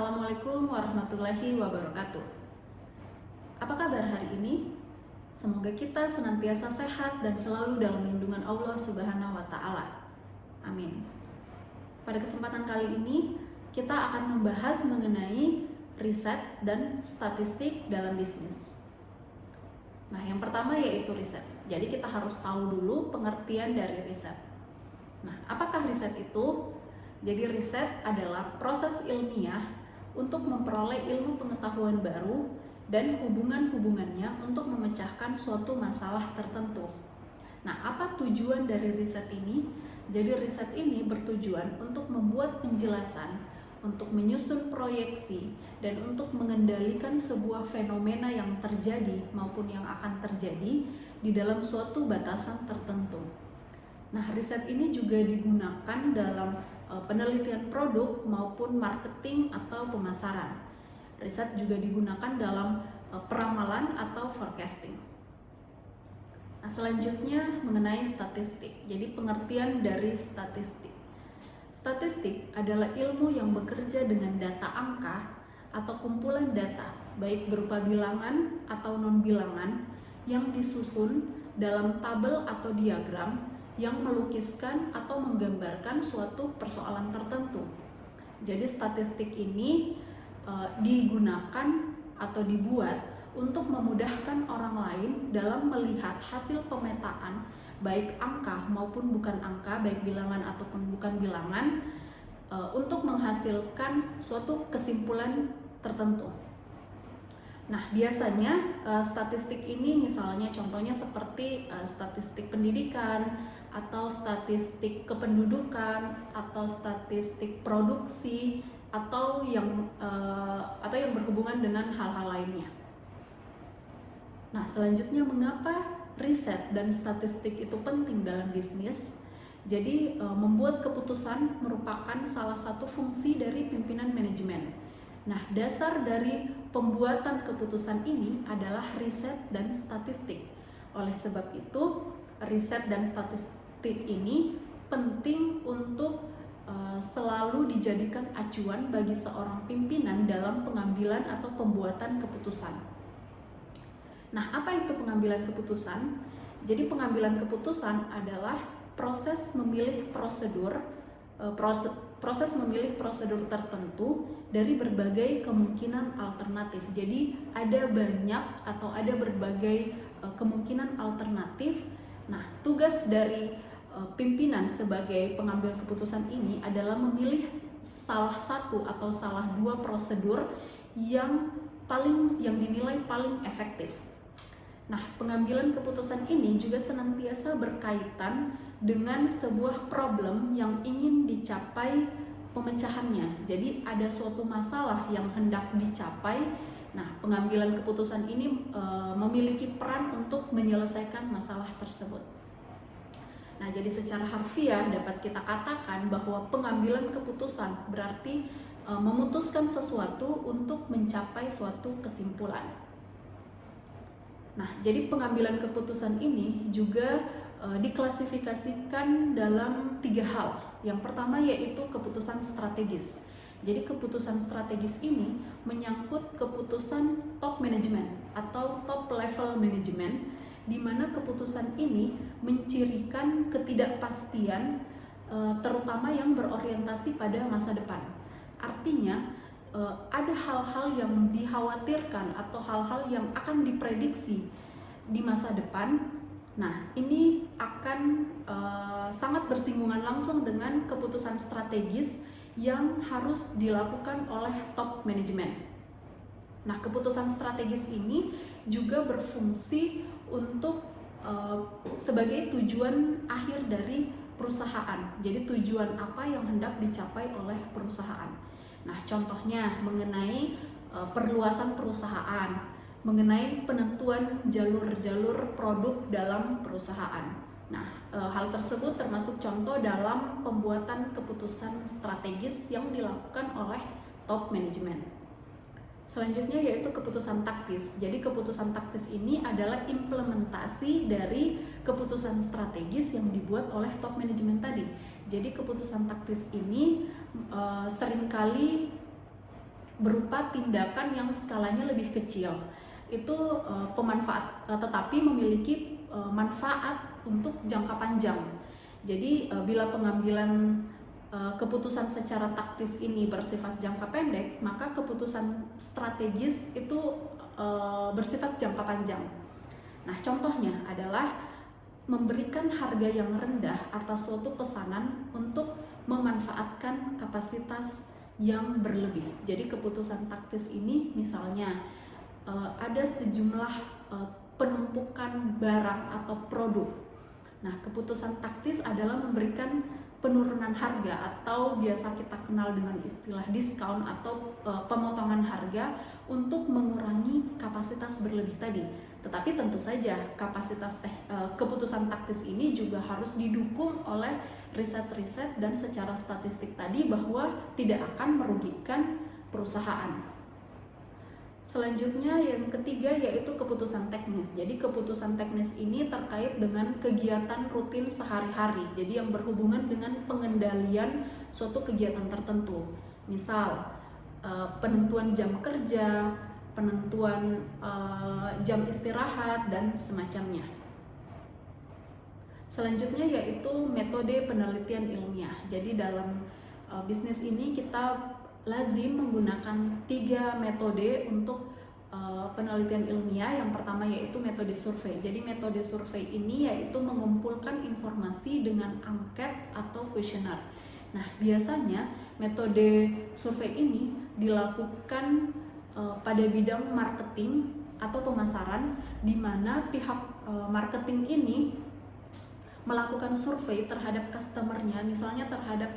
Assalamualaikum warahmatullahi wabarakatuh. Apa kabar hari ini? Semoga kita senantiasa sehat dan selalu dalam lindungan Allah Subhanahu wa Ta'ala. Amin. Pada kesempatan kali ini, kita akan membahas mengenai riset dan statistik dalam bisnis. Nah, yang pertama yaitu riset. Jadi kita harus tahu dulu pengertian dari riset. Nah, apakah riset itu? Jadi riset adalah proses ilmiah untuk memperoleh ilmu pengetahuan baru dan hubungan-hubungannya untuk memecahkan suatu masalah tertentu. Nah, apa tujuan dari riset ini? Jadi riset ini bertujuan untuk membuat penjelasan, untuk menyusun proyeksi, dan untuk mengendalikan sebuah fenomena yang terjadi maupun yang akan terjadi di dalam suatu batasan tertentu. Nah, riset ini juga digunakan dalam penelitian produk maupun marketing atau pemasaran. Riset juga digunakan dalam peramalan atau forecasting. Nah, selanjutnya mengenai statistik. Jadi pengertian dari statistik. Statistik adalah ilmu yang bekerja dengan data angka atau kumpulan data, baik berupa bilangan atau non-bilangan yang disusun dalam tabel atau diagram yang melukiskan atau menggambarkan suatu persoalan tertentu. Jadi statistik ini digunakan atau dibuat untuk memudahkan orang lain dalam melihat hasil pemetaan, baik angka maupun bukan angka, baik bilangan ataupun bukan bilangan, untuk menghasilkan suatu kesimpulan tertentu. Nah, biasanya statistik ini misalnya contohnya seperti statistik pendidikan atau statistik kependudukan atau statistik produksi atau yang berhubungan dengan hal-hal lainnya. Nah, selanjutnya mengapa riset dan statistik itu penting dalam bisnis? Jadi membuat keputusan merupakan salah satu fungsi dari pimpinan manajemen. Nah, dasar dari pembuatan keputusan ini adalah riset dan statistik. Oleh sebab itu, riset dan statistik ini penting untuk selalu dijadikan acuan bagi seorang pimpinan dalam pengambilan atau pembuatan keputusan. Nah, apa itu pengambilan keputusan? Jadi pengambilan keputusan adalah proses memilih prosedur tertentu dari berbagai kemungkinan alternatif. Jadi ada banyak atau ada berbagai kemungkinan alternatif. Nah, tugas dari pimpinan sebagai pengambil keputusan ini adalah memilih salah satu atau salah dua prosedur yang dinilai paling efektif. Nah, pengambilan keputusan ini juga senantiasa berkaitan dengan sebuah problem yang ingin dicapai pemecahannya. Jadi ada suatu masalah yang hendak dicapai. Nah, pengambilan keputusan ini memiliki peran untuk menyelesaikan masalah tersebut. Nah, jadi secara harfiah dapat kita katakan bahwa pengambilan keputusan berarti memutuskan sesuatu untuk mencapai suatu kesimpulan. Nah, jadi pengambilan keputusan ini juga diklasifikasikan dalam 3 hal. Yang pertama yaitu keputusan strategis. Jadi keputusan strategis ini menyangkut keputusan top management atau top level management, di mana keputusan ini mencirikan ketidakpastian terutama yang berorientasi pada masa depan. Artinya ada hal-hal yang dikhawatirkan atau hal-hal yang akan diprediksi di masa depan. Nah, ini akan sangat bersinggungan langsung dengan keputusan strategis yang harus dilakukan oleh top manajemen. Nah, keputusan strategis ini juga berfungsi untuk sebagai tujuan akhir dari perusahaan. Jadi tujuan apa yang hendak dicapai oleh perusahaan. Nah, contohnya mengenai perluasan perusahaan, mengenai penentuan jalur-jalur produk dalam perusahaan. Nah, hal tersebut termasuk contoh dalam pembuatan keputusan strategis yang dilakukan oleh top manajemen. Selanjutnya yaitu keputusan taktis. Jadi keputusan taktis ini adalah implementasi dari keputusan strategis yang dibuat oleh top manajemen tadi. Jadi keputusan taktis ini seringkali berupa tindakan yang skalanya lebih kecil. Itu tetapi memiliki manfaat untuk jangka panjang. Jadi bila pengambilan keputusan secara taktis ini bersifat jangka pendek, maka keputusan strategis itu bersifat jangka panjang. Nah, contohnya adalah memberikan harga yang rendah atas suatu pesanan untuk memanfaatkan kapasitas yang berlebih. Jadi keputusan taktis ini misalnya ada sejumlah penumpukan barang atau produk. Nah, keputusan taktis adalah memberikan penurunan harga atau biasa kita kenal dengan istilah diskon atau pemotongan harga untuk mengurangi kapasitas berlebih tadi. Tetapi tentu saja keputusan taktis ini juga harus didukung oleh riset-riset dan secara statistik tadi bahwa tidak akan merugikan perusahaan. Selanjutnya yang ketiga yaitu keputusan teknis. Jadi keputusan teknis ini terkait dengan kegiatan rutin sehari-hari. Jadi yang berhubungan dengan pengendalian suatu kegiatan tertentu. Misal penentuan jam kerja, penentuan jam istirahat dan semacamnya. Selanjutnya yaitu metode penelitian ilmiah. Jadi dalam bisnis ini kita lazim menggunakan 3 metode untuk penelitian ilmiah. Yang pertama yaitu metode survei. Jadi metode survei ini yaitu mengumpulkan informasi dengan angket atau kuesioner. Nah, biasanya metode survei ini dilakukan pada bidang marketing atau pemasaran, di mana pihak marketing ini melakukan survei terhadap customernya, misalnya terhadap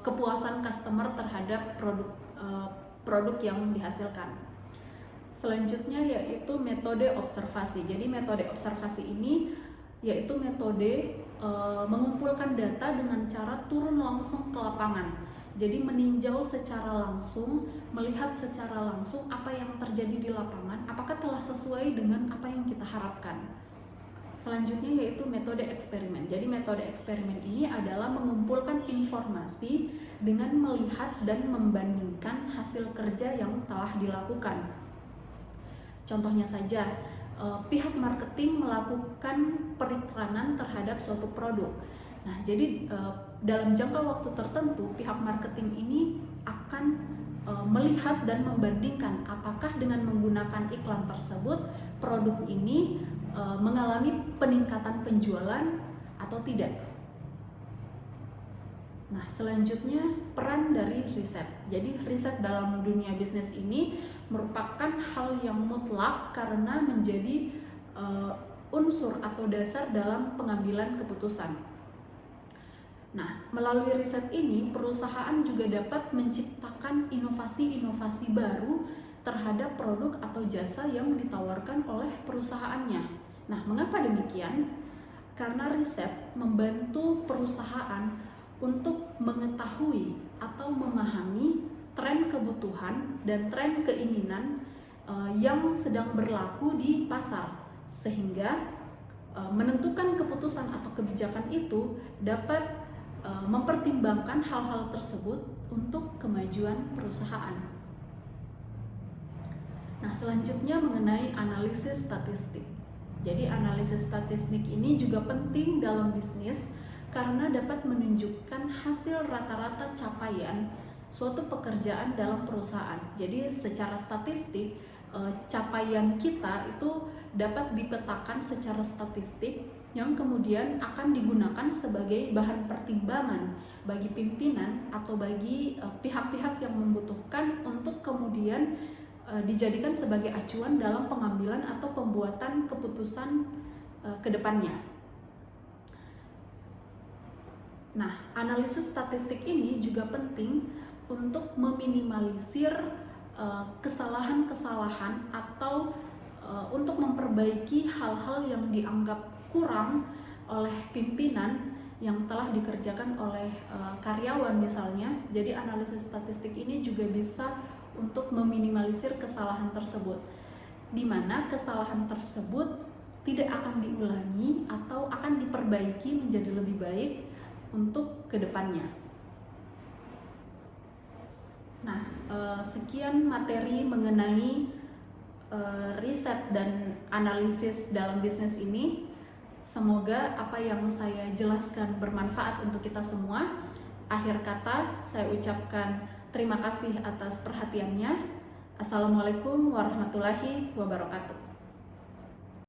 kepuasan customer terhadap produk yang dihasilkan. Selanjutnya yaitu metode observasi. Jadi metode observasi ini yaitu metode mengumpulkan data dengan cara turun langsung ke lapangan. Jadi meninjau secara langsung, melihat secara langsung apa yang terjadi di lapangan, apakah telah sesuai dengan apa yang kita harapkan. Selanjutnya yaitu metode eksperimen. Jadi metode eksperimen ini adalah mengumpulkan informasi dengan melihat dan membandingkan hasil kerja yang telah dilakukan. Contohnya saja, pihak marketing melakukan periklanan terhadap suatu produk. Nah, jadi dalam jangka waktu tertentu pihak marketing ini akan melihat dan membandingkan apakah dengan menggunakan iklan tersebut produk ini mengalami peningkatan penjualan atau tidak. Nah, selanjutnya peran dari riset. Jadi riset dalam dunia bisnis ini merupakan hal yang mutlak karena menjadi unsur atau dasar dalam pengambilan keputusan. Nah, melalui riset ini perusahaan juga dapat menciptakan inovasi-inovasi baru terhadap produk atau jasa yang ditawarkan oleh perusahaannya. Nah, mengapa demikian? Karena riset membantu perusahaan untuk mengetahui atau memahami tren kebutuhan dan tren keinginan yang sedang berlaku di pasar, sehingga menentukan keputusan atau kebijakan itu dapat mempertimbangkan hal-hal tersebut untuk kemajuan perusahaan. Nah, selanjutnya mengenai analisis statistik. Jadi analisis statistik ini juga penting dalam bisnis karena dapat menunjukkan hasil rata-rata capaian suatu pekerjaan dalam perusahaan. Jadi secara statistik capaian kita itu dapat dipetakan secara statistik yang kemudian akan digunakan sebagai bahan pertimbangan bagi pimpinan atau bagi pihak-pihak yang membutuhkan untuk kemudian dijadikan sebagai acuan dalam pengambilan atau pembuatan keputusan ke depannya. Nah, analisis statistik ini juga penting untuk meminimalisir kesalahan-kesalahan atau untuk memperbaiki hal-hal yang dianggap kurang oleh pimpinan yang telah dikerjakan oleh karyawan misalnya. Jadi analisis statistik ini juga bisa untuk meminimalisir kesalahan tersebut, di mana kesalahan tersebut tidak akan diulangi atau akan diperbaiki menjadi lebih baik untuk kedepannya. Nah, sekian materi mengenai riset dan analisis dalam bisnis ini. Semoga apa yang saya jelaskan bermanfaat untuk kita semua. Akhir kata, saya ucapkan terima kasih atas perhatiannya. Assalamualaikum warahmatullahi wabarakatuh.